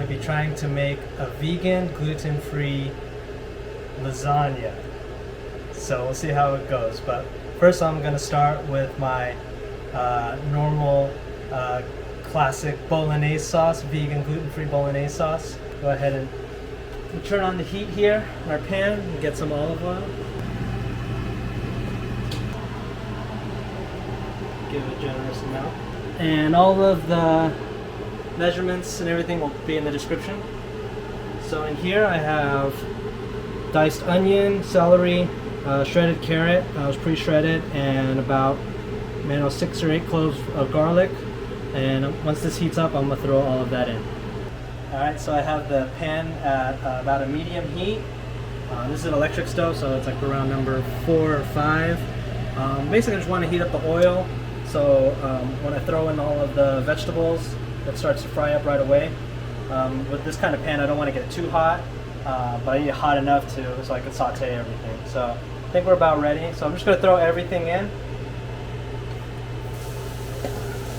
be trying to make a vegan, gluten-free lasagna. So we'll see how it goes. But first I'm going to start with my normal classic Bolognese sauce, vegan, gluten-free Bolognese sauce. Go ahead and turn on the heat here in our pan and get some olive oil. Give it a generous amount. And all of the measurements and everything will be in the description. So in here I have diced onion, celery, shredded carrot, was pre-shredded, and about 6 or 8 cloves of garlic. And once this heats up, I'm going to throw all of that in. Alright, so I have the pan at about a medium heat. This is an electric stove, so it's like around number 4 or 5. Basically, I just want to heat up the oil, so when I throw in all of the vegetables, it starts to fry up right away. With this kind of pan, I don't want to get it too hot, but I need it hot enough so I can saute everything. So I think we're about ready. So I'm just going to throw everything in.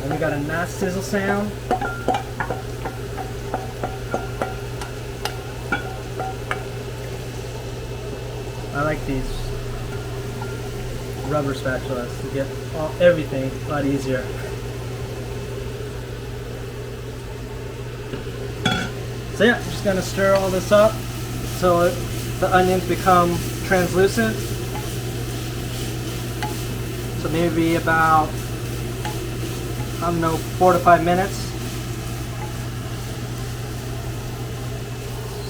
And we got a nice sizzle sound. I like these rubber spatulas to get everything a lot easier. So yeah, I'm just going to stir all this up so the onions become translucent. So maybe about, I don't know, 4 to 5 minutes.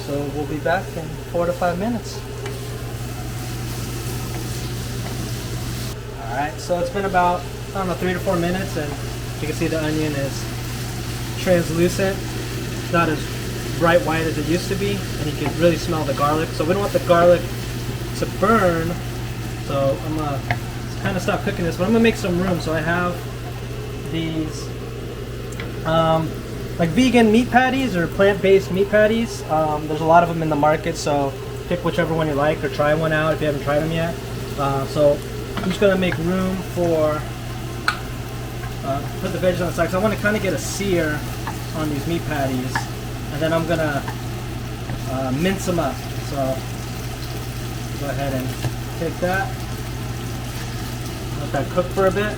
So we'll be back in 4 to 5 minutes. Alright, so it's been about, I don't know, 3 to 4 minutes, and you can see the onion is translucent. It's not as bright white as it used to be, and you can really smell the garlic. So we don't want the garlic to burn, so I'm going to kind of stop cooking this, but I'm going to make some room. So I have these like vegan meat patties or plant-based meat patties. There's a lot of them in the market, so pick whichever one you like or try one out if you haven't tried them yet. So I'm just going to make room for put the veggies on the side, because I want to kind of get a sear on these meat patties, and then I'm going to mince them up. So go ahead and take that, let that cook for a bit.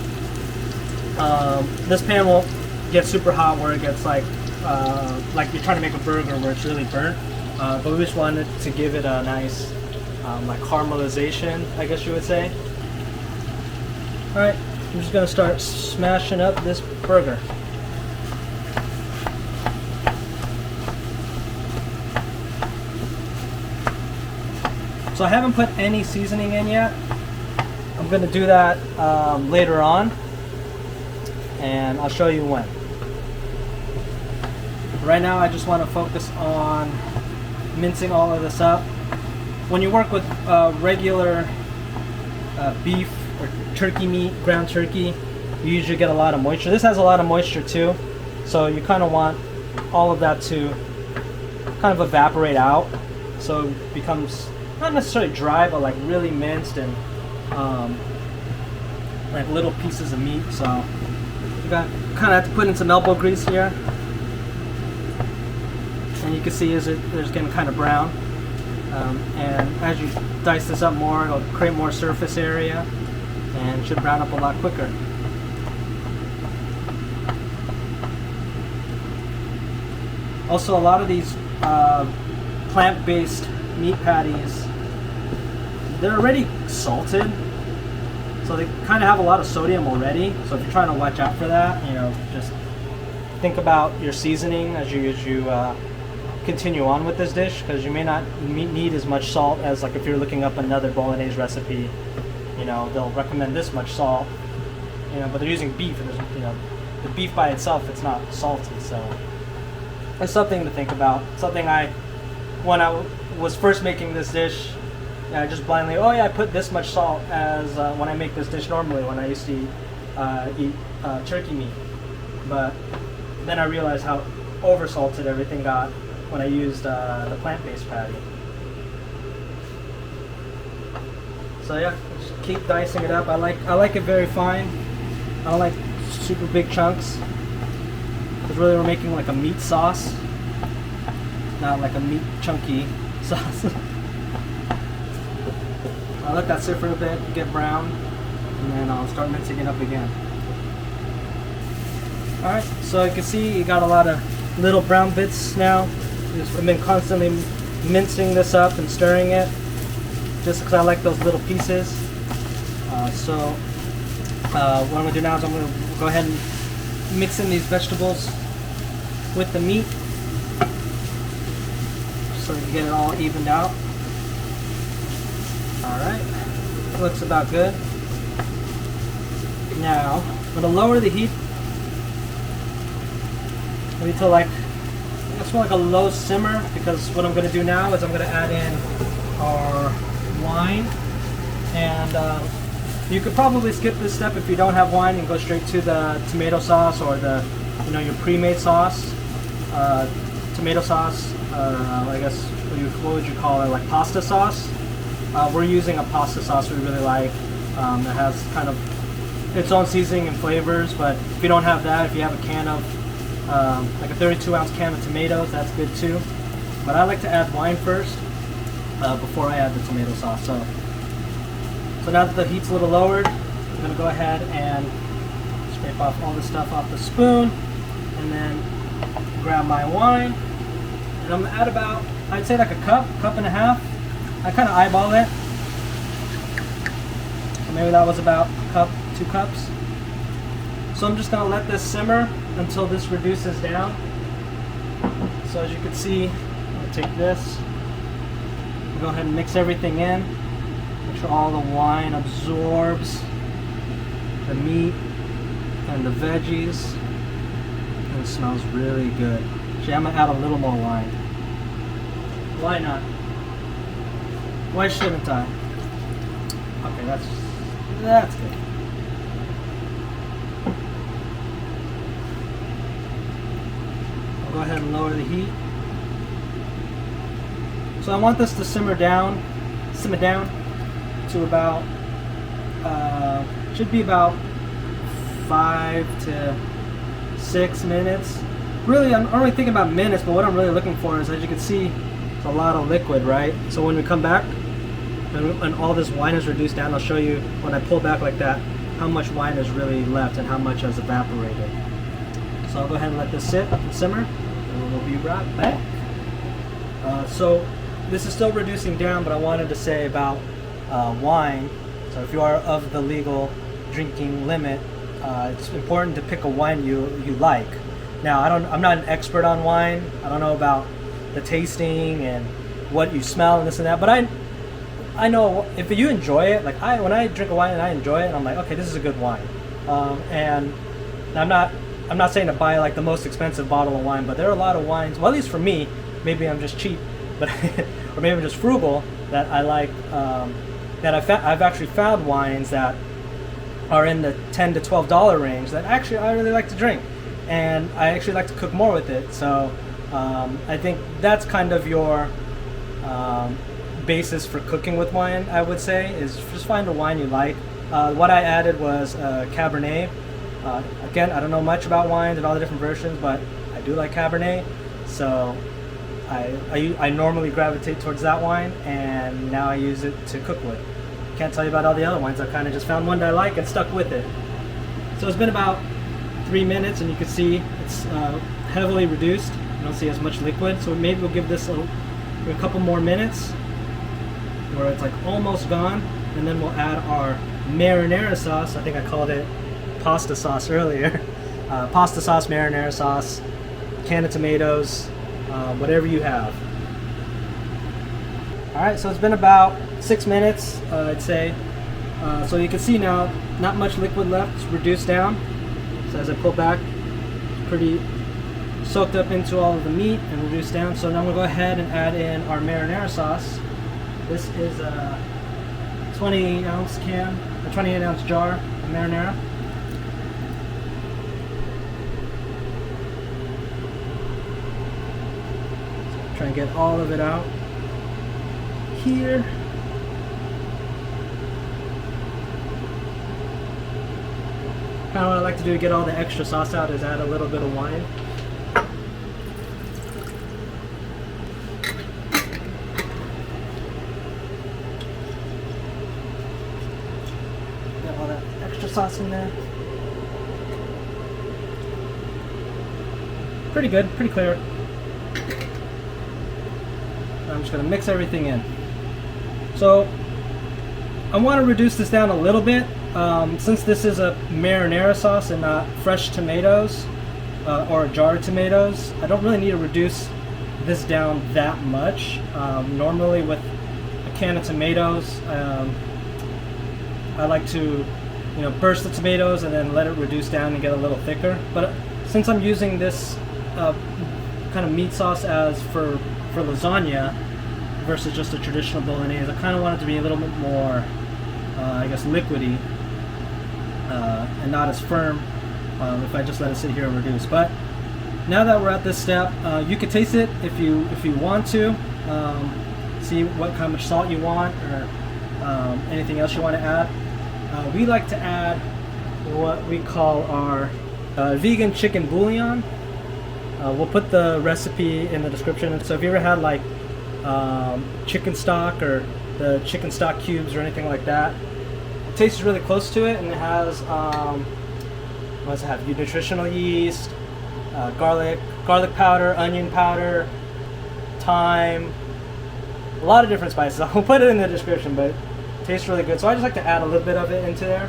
This pan won't get super hot where it gets like you're trying to make a burger where it's really burnt, but we just wanted to give it a nice like caramelization, I guess you would say. Alright, I'm just going to start smashing up this burger. So I haven't put any seasoning in yet. I'm going to do that later on, and I'll show you when. Right now I just want to focus on mincing all of this up. When you work with regular beef or turkey meat, ground turkey, you usually get a lot of moisture. This has a lot of moisture too, so you kind of want all of that to kind of evaporate out, so it becomes not necessarily dry, but like really minced and like little pieces of meat. So you got kind of have to put in some elbow grease here, and you can see it's getting kind of brown. And as you dice this up more, it'll create more surface area and should brown up a lot quicker. Also, a lot of these plant-based meat patties, they're already salted, so they kind of have a lot of sodium already. So if you're trying to watch out for that, you know, just think about your seasoning as you continue on with this dish, because you may not need as much salt as like if you're looking up another Bolognese recipe. You know, they'll recommend this much salt, you know, but they're using beef, and there's, you know, the beef by itself, it's not salty. So it's something to think about. Something when I was first making this dish, I just blindly, oh yeah, I put this much salt as when I make this dish normally when I used to eat turkey meat. But then I realized how oversalted everything got when I used the plant-based patty. So yeah, just keep dicing it up. I like it very fine. I don't like super big chunks, because really we're making like a meat sauce. not like a meat chunky sauce. I'll let that sit for a bit, get brown, and then I'll start mincing it up again. Alright, so you can see you got a lot of little brown bits now. I've been constantly mincing this up and stirring it just because I like those little pieces. What I'm going to do now is I'm going to go ahead and mix in these vegetables with the meat so we can get it all evened out. Alright, looks about good. Now, I'm going to lower the heat maybe to like, it's more like a low simmer, because what I'm going to do now is I'm going to add in our wine. And you could probably skip this step if you don't have wine and go straight to the tomato sauce or the, your pre-made sauce. Tomato sauce, I guess, what would you call it, like pasta sauce? We're using a pasta sauce we really like that has kind of its own seasoning and flavors, but if you don't have that, if you have a can of, like a 32-ounce can of tomatoes, that's good too. But I like to add wine first before I add the tomato sauce. So now that the heat's a little lowered, I'm going to go ahead and scrape off all the stuff off the spoon, and then grab my wine, and I'm going to add about, I'd say like a cup and a half. I kind of eyeball it. So maybe that was about a cup, 2 cups. So I'm just going to let this simmer until this reduces down. So as you can see, I'm going to take this, go ahead and mix everything in. Make sure all the wine absorbs the meat and the veggies. And it smells really good. Actually, I'm going to add a little more wine. Why not? Why shouldn't I? Okay, that's good. I'll go ahead and lower the heat. So I want this to simmer down to about, should be about 5 to 6 minutes. Really, I'm only thinking about minutes, but what I'm really looking for is, as you can see, it's a lot of liquid, right? So when we come back, and all this wine is reduced down, I'll show you when I pull back like that, how much wine is really left and how much has evaporated. So I'll go ahead and let this sit and simmer, and we'll be right back. So this is still reducing down, but I wanted to say about wine. So if you are of the legal drinking limit, it's important to pick a wine you like. Now, I'm not an expert on wine. I don't know about the tasting and what you smell and this and that, but I know if you enjoy it. Like when I drink a wine and I enjoy it, I'm like, okay, this is a good wine. And I'm not saying to buy like the most expensive bottle of wine, but there are a lot of wines. Well, at least for me, maybe I'm just cheap, but or maybe I'm just frugal, that I like. That I've actually found wines that are in the $10 to $12 range that actually I really like to drink, and I actually like to cook more with it. So I think that's kind of your basis for cooking with wine, I would say, is just find a wine you like. What I added was Cabernet. Again, I don't know much about wines and all the different versions, but I do like Cabernet. So I normally gravitate towards that wine, and now I use it to cook with. Can't tell you about all the other wines. I kind of just found one that I like and stuck with it. So it's been about 3 minutes, and you can see it's heavily reduced. You don't see as much liquid, so maybe we'll give this a couple more minutes where it's like almost gone, and then we'll add our marinara sauce. I think I called it pasta sauce earlier. Pasta sauce, marinara sauce, can of tomatoes, whatever you have. Alright, so it's been about 6 minutes, I'd say. So you can see now, not much liquid left. It's reduced down. So as I pull back, it's pretty soaked up into all of the meat and reduced down. So now I'm going to go ahead and add in our marinara sauce. This is a 28-ounce can, a 28-ounce jar of marinara. So try and get all of it out here. Kind of what I like to do to get all the extra sauce out is add a little bit of wine. sauce in there. Pretty good, pretty clear. I'm just gonna mix everything in. So I want to reduce this down a little bit. Since this is a marinara sauce and not fresh tomatoes or jarred tomatoes, I don't really need to reduce this down that much. Normally with a can of tomatoes, I like to burst the tomatoes and then let it reduce down and get a little thicker. But since I'm using this kind of meat sauce as for lasagna versus just a traditional bolognese, I kind of want it to be a little bit more I guess liquidy and not as firm if I just let it sit here and reduce. But now that we're at this step, you can taste it if you want to, see how much salt you want or anything else you want to add. We like to add what we call our vegan chicken bouillon. We'll put the recipe in the description. So if you ever had like chicken stock or the chicken stock cubes or anything like that, it tastes really close to it, and it has what does it have? Nutritional yeast, garlic powder, onion powder, thyme, a lot of different spices. I'll put it in the description, but it tastes really good. So I just like to add a little bit of it into there,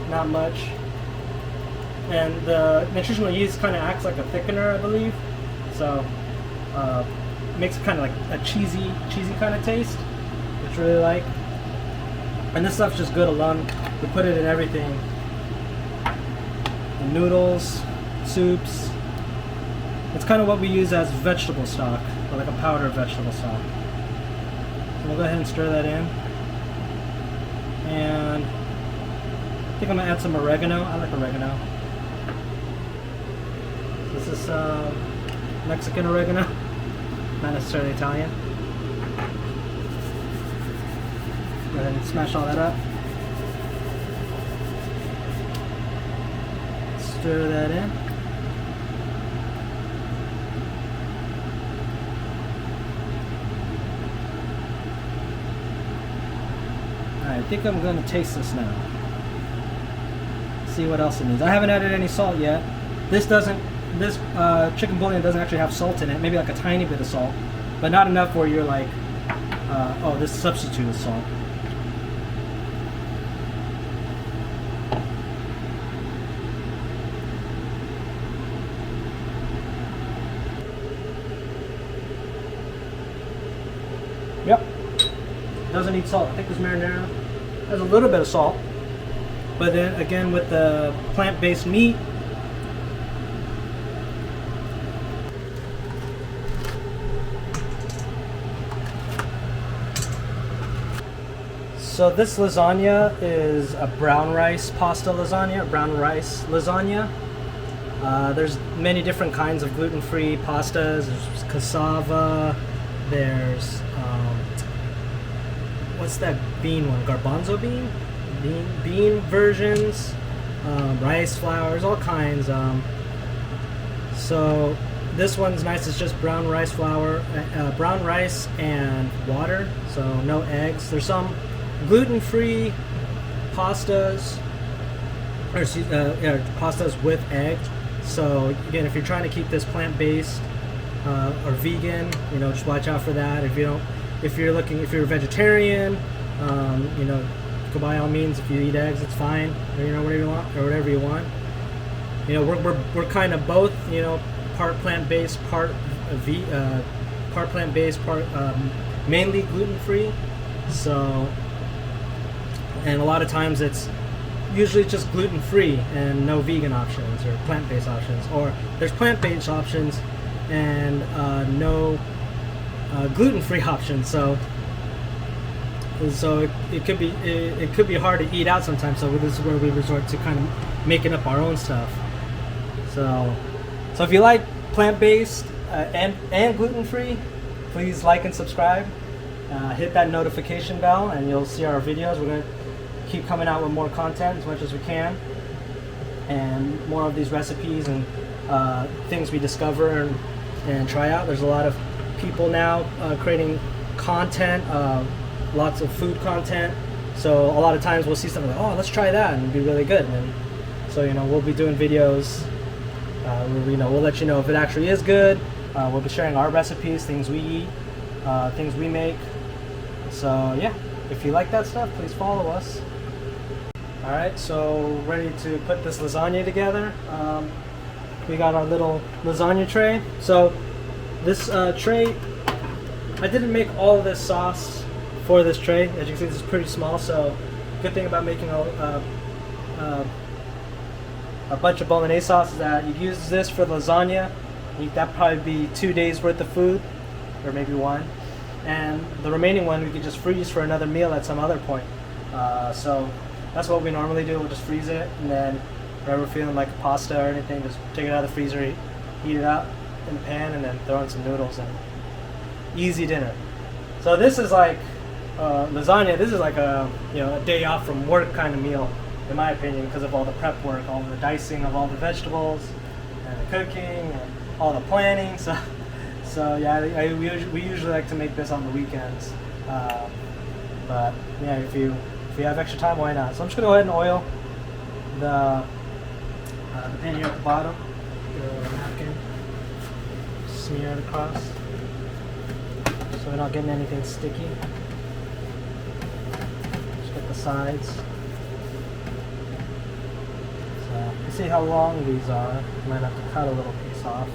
not much. And the nutritional yeast kind of acts like a thickener, I believe. So makes it kind of like a cheesy kind of taste, which I really like. And this stuff's just good alone. We put it in everything. In noodles, soups. It's kind of what we use as vegetable stock, or like a powdered vegetable stock. So we'll go ahead and stir that in. And I think I'm gonna add some oregano. I like oregano. This is Mexican oregano, not necessarily Italian. Go ahead and smash all that up. Stir that in. Alright, I think I'm going to taste this now. See what else it needs. I haven't added any salt yet. This chicken bouillon doesn't actually have salt in it. Maybe like a tiny bit of salt, but not enough where you're like, oh, this substitute is salt. Yep, doesn't need salt. I think this marinara has a little bit of salt, but then again with the plant-based meat, so this lasagna is a brown rice pasta lasagna, brown rice lasagna. There's many different kinds of gluten-free pastas. There's cassava, there's what's that bean one? Garbanzo bean? Bean versions, rice flours, all kinds. So this one's nice. It's just brown rice flour, brown rice and water. So no eggs. There's some gluten-free pastas, or pastas with eggs. So again, if you're trying to keep this plant-based or vegan, just watch out for that. If you're a vegetarian, by all means, if you eat eggs, it's fine. Or, whatever you want. We're kind of both. Part plant-based, part plant-based, part mainly gluten-free. So, and a lot of times it's usually just gluten-free and no vegan options or plant-based options, or there's plant-based options and no gluten-free options. So it could be hard to eat out sometimes. So this is where we resort to kind of making up our own stuff. So if you like plant-based and gluten-free, please like and subscribe. Hit that notification bell, and you'll see our videos. We're going to keep coming out with more content as much as we can, and more of these recipes and things we discover and try out. There's a lot of people now creating content, lots of food content. So a lot of times we'll see something like, oh, let's try that, and it'll be really good. And so we'll be doing videos. We'll let you know if it actually is good. We'll be sharing our recipes, things we eat, things we make. So yeah, if you like that stuff, please follow us. All right, so ready to put this lasagna together. We got our little lasagna tray. So this tray, I didn't make all of this sauce for this tray. As you can see, this is pretty small. So good thing about making a bunch of Bolognese sauce is that you use this for lasagna. That'd probably be 2 days worth of food, or maybe 1. And the remaining one we could just freeze for another meal at some other point. So that's what we normally do. We'll just freeze it, and then whenever we're feeling like pasta or anything, just take it out of the freezer, heat it up in the pan, and then throw in some noodles, and easy dinner. So this is like lasagna. This is like a day off from work kind of meal, in my opinion, because of all the prep work, all the dicing of all the vegetables, and the cooking, and all the planning. So yeah, we usually like to make this on the weekends. But yeah, if you have extra time, why not? So I'm just gonna go ahead and oil the pan here at the bottom. Get a little napkin, smear it across, so we're not getting anything sticky. Just get the sides. So you see how long these are. You might have to cut a little piece off.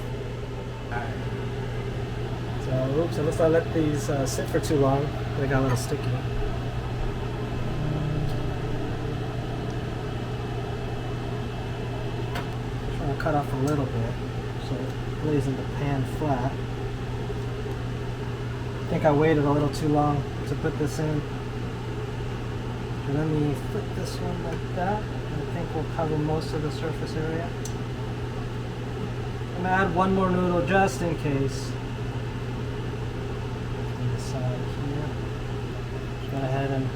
Alright. So let's not let these sit for too long. They got a little sticky. Trying to cut off a little bit so it lays in the pan flat. I think I waited a little too long to put this in. So let me flip this one like that. I think we'll cover most of the surface area. I'm gonna add one more noodle just in case. On the side here. Just go ahead and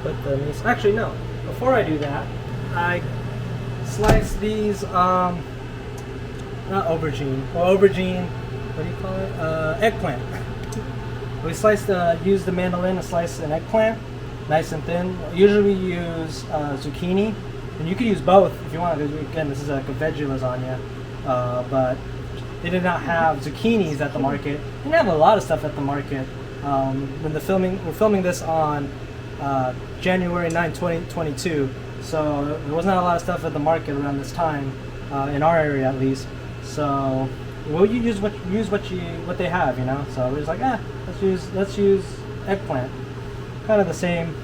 put the meat. Actually, no. Before I do that, I slice these. Not aubergine. Well, aubergine. What do you call it? Eggplant. We use the mandolin to slice an eggplant, nice and thin. Usually we use zucchini, and you could use both if you want. Again, this is like a veggie lasagna. But they did not have zucchinis at the market. They didn't have a lot of stuff at the market. We're filming this on January 9, 2022. So there was not a lot of stuff at the market around this time, in our area at least. So we'll use what they have, So we're just like, let's use eggplant, kind of the same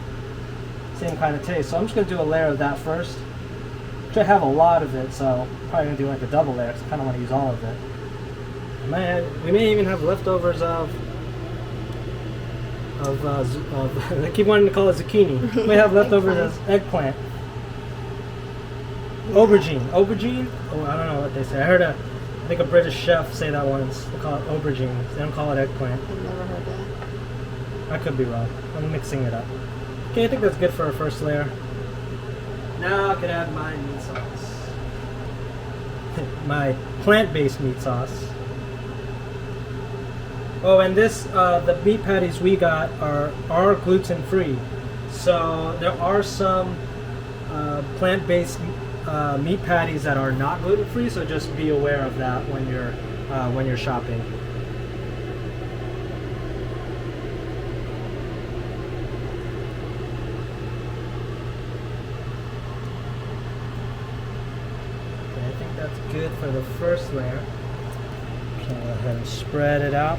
kind of taste. So I'm just gonna do a layer of that first. I have a lot of it, so I'm probably gonna do like a double layer because I kind of want to use all of it. We may even have leftovers of I keep wanting to call it zucchini. We may have leftovers of eggplant. Aubergine. Oh, I don't know what they say. I think a British chef say that once. They call it aubergine. They don't call it eggplant. I've never heard that. I could be wrong. I'm mixing it up. Okay, I think that's good for our first layer. Now I can add my meat sauce. My plant-based meat sauce. Oh, and the meat patties we got are gluten-free. So there are some plant-based meat patties that are not gluten-free. So just be aware of that when you're shopping. Good for the first layer. So go ahead and spread it out.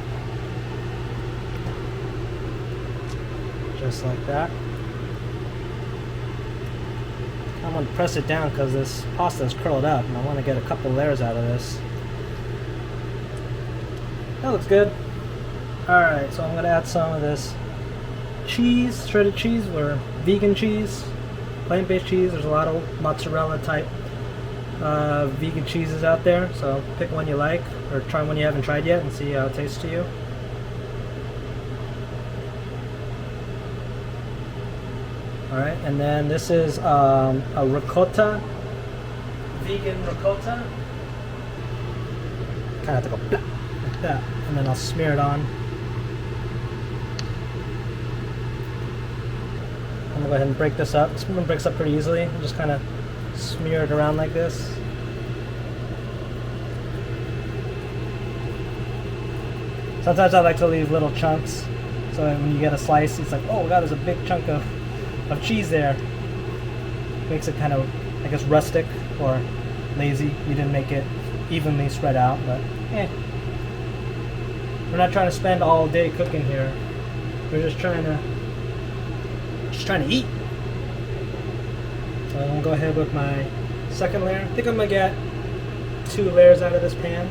Just like that. I'm going to press it down because this pasta is curled up and I want to get a couple layers out of this. That looks good. Alright, so I'm going to add some of this cheese, shredded cheese, or vegan cheese, plant-based cheese. There's a lot of mozzarella type vegan cheeses out there, so pick one you like or try one you haven't tried yet and see how it tastes to you. Alright, and then this is a ricotta, vegan ricotta. Kind of have to go blah, like that, and then I'll smear it on. I'm gonna go ahead and break this up. This one breaks up pretty easily. Just kind of smear it around like this. Sometimes I like to leave little chunks, so when you get a slice, it's like, oh god, there's a big chunk of cheese there. Makes it kind of, I guess, rustic or lazy. You didn't make it evenly spread out, but we're not trying to spend all day cooking here. We're just trying to eat. So I'm gonna go ahead with my second layer. I think I'm gonna get 2 layers out of this pan.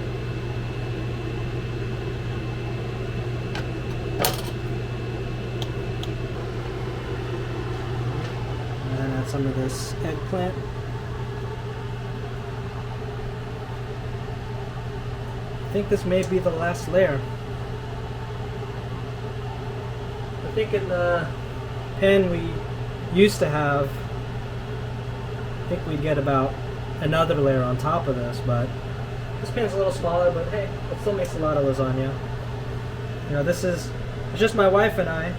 Some of this eggplant. I think this may be the last layer. I think in the pan we used to have, I think we'd get about another layer on top of this, but this pan's a little smaller, but hey, it still makes a lot of lasagna. You know, it's just my wife and I,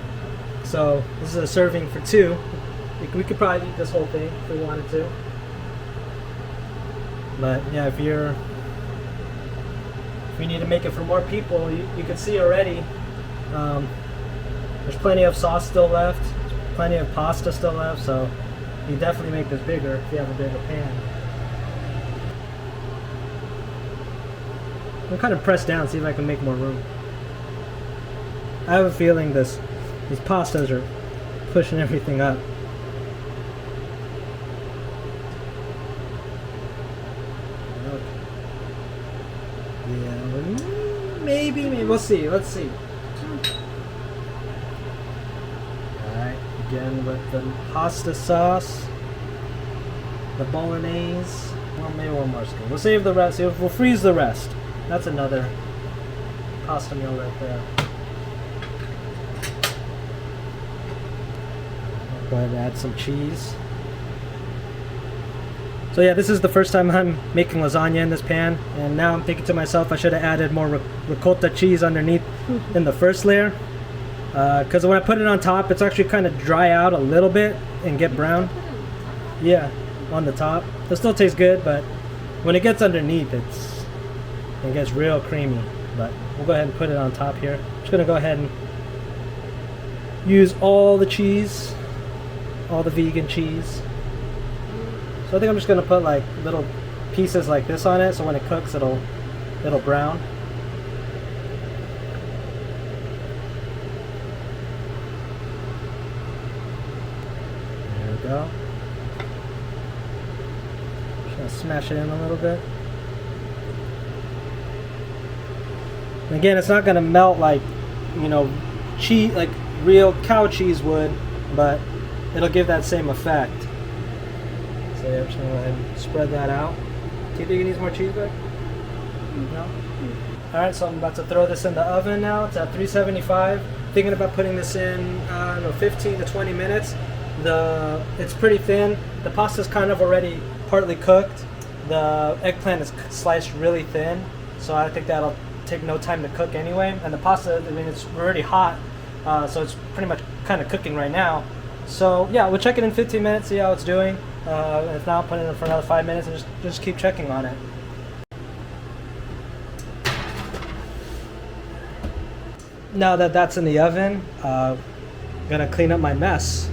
so this is a serving for 2. We could probably eat this whole thing if we wanted to. But yeah, if you need to make it for more people, you can see already there's plenty of sauce still left, plenty of pasta still left, so you definitely make this bigger if you have a bigger pan. I'm kind of pressed down, see if I can make more room. I have a feeling these pastas are pushing everything up. Maybe we'll see. Let's see. Alright, again with the pasta sauce, the bolognese. Well, maybe one more scoop. We'll save the rest. We'll freeze the rest. That's another pasta meal right there. Go ahead and add some cheese. So yeah, this is the first time I'm making lasagna in this pan, and now I'm thinking to myself I should have added more ricotta cheese underneath in the first layer, because when I put it on top, it's actually kind of dry out a little bit and get brown. Yeah, on the top. It still tastes good, but when it gets underneath, it gets real creamy. But we'll go ahead and put it on top here. I'm just gonna go ahead and use all the cheese, all the vegan cheese. So I think I'm just gonna put like little pieces like this on it, so when it cooks, it'll brown. There we go. Just gonna smash it in a little bit. And again, it's not gonna melt like, you know, cheese, like real cow cheese would, but it'll give that same effect. So yeah, I'm just gonna go ahead and spread that out. Do you think it needs more cheese, babe? No? Alright, so I'm about to throw this in the oven now. It's at 375. Thinking about putting this in, I don't know, 15 to 20 minutes. It's pretty thin. The pasta's kind of already partly cooked. The eggplant is sliced really thin, so I think that'll take no time to cook anyway. And the pasta, I mean, it's already hot, so it's pretty much kind of cooking right now. So yeah, we'll check it in 15 minutes, see how it's doing. If not, put it in for another 5 minutes and just keep checking on it. Now that that's in the oven, I'm gonna clean up my mess.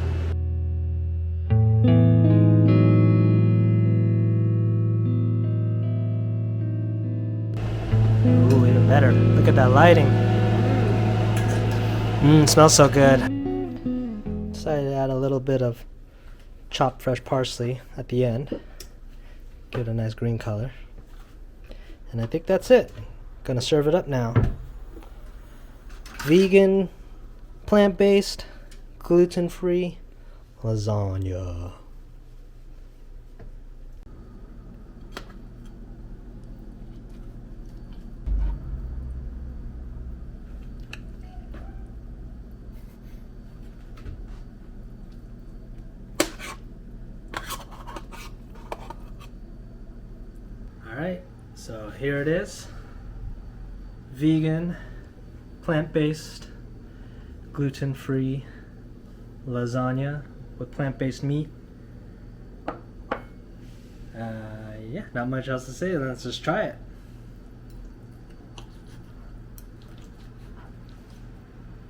Ooh, even better. Look at that lighting. Smells so good. Decided to add a little bit of chopped fresh parsley at the end. Give it a nice green color. And I think that's it. Gonna serve it up now. Vegan, plant-based, gluten-free lasagna. Alright, so here it is. Vegan, plant-based, gluten-free lasagna with plant-based meat. Yeah, not much else to say. Let's just try it.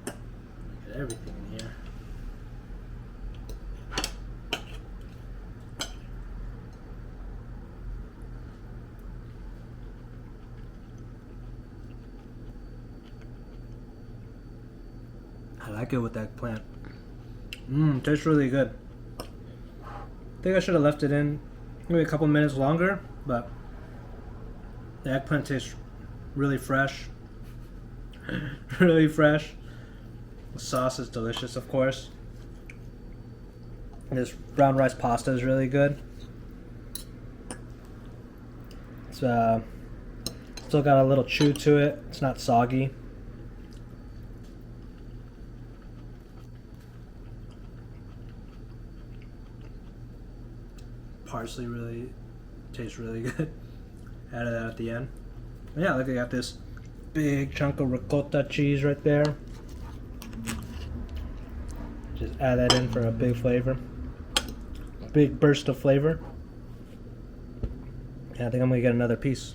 Look at everything in here. I like it with eggplant. Tastes really good. I think I should have left it in maybe a couple minutes longer, but the eggplant tastes really fresh. Really fresh. The sauce is delicious, of course. This brown rice pasta is really good. It's still got a little chew to it. It's not soggy. Parsley really tastes really good. Added that at the end. Yeah, look, I got this big chunk of ricotta cheese right there. Just add that in for a big flavor. Big burst of flavor. Yeah, I think I'm gonna get another piece.